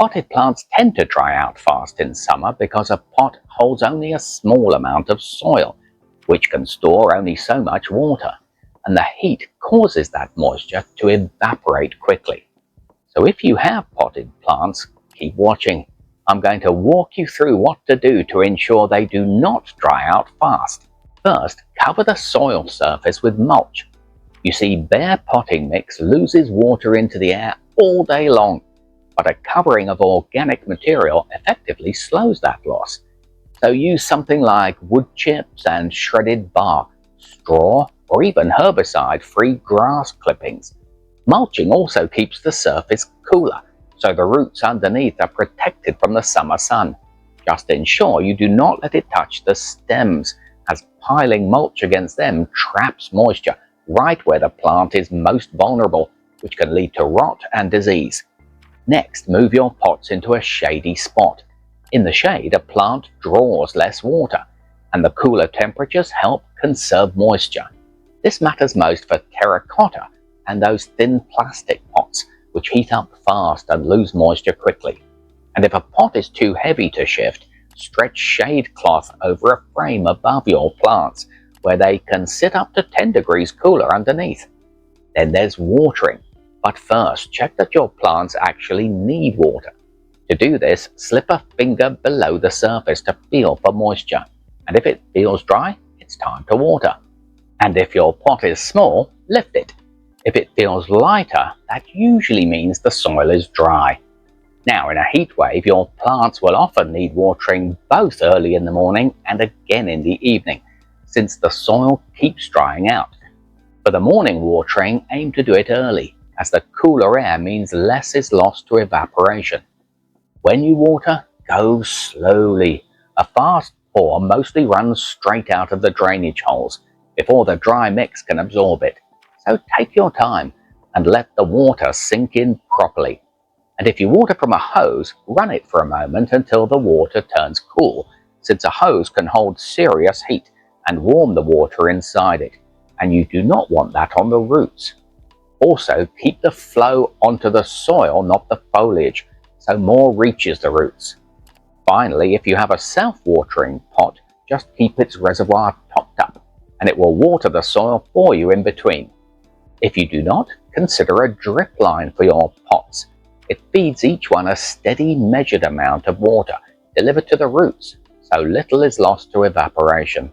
Potted plants tend to dry out fast in summer because a pot holds only a small amount of soil, which can store only so much water, and the heat causes that moisture to evaporate quickly. So if you have potted plants, keep watching. I'm going to walk you through what to do to ensure they do not dry out fast. First, cover the soil surface with mulch. You see, bare potting mix loses water into the air all day long, but a covering of organic material effectively slows that loss. So use something like wood chips and shredded bark, straw, or even herbicide-free grass clippings. Mulching also keeps the surface cooler, so the roots underneath are protected from the summer sun. Just ensure you do not let it touch the stems, as piling mulch against them traps moisture right where the plant is most vulnerable, which can lead to rot and disease. Next, move your pots into a shady spot. In the shade, a plant draws less water, and the cooler temperatures help conserve moisture. This matters most for terracotta and those thin plastic pots, which heat up fast and lose moisture quickly. And if a pot is too heavy to shift, stretch shade cloth over a frame above your plants, where they can sit up to 10 degrees cooler underneath. Then there's watering. But first, check that your plants actually need water. To do this, slip a finger below the surface to feel for moisture. And if it feels dry, it's time to water. And if your pot is small, lift it. If it feels lighter, that usually means the soil is dry. Now, in a heat wave, your plants will often need watering both early in the morning and again in the evening, since the soil keeps drying out. For the morning watering, aim to do it early, as the cooler air means less is lost to evaporation. When you water, go slowly. A fast pour mostly runs straight out of the drainage holes before the dry mix can absorb it. So take your time and let the water sink in properly. And if you water from a hose, run it for a moment until the water turns cool, since a hose can hold serious heat and warm the water inside it, and you do not want that on the roots. Also, keep the flow onto the soil, not the foliage, so more reaches the roots. Finally, if you have a self-watering pot, just keep its reservoir topped up, and it will water the soil for you in between. If you do not, consider a drip line for your pots. It feeds each one a steady, measured amount of water delivered to the roots, so little is lost to evaporation.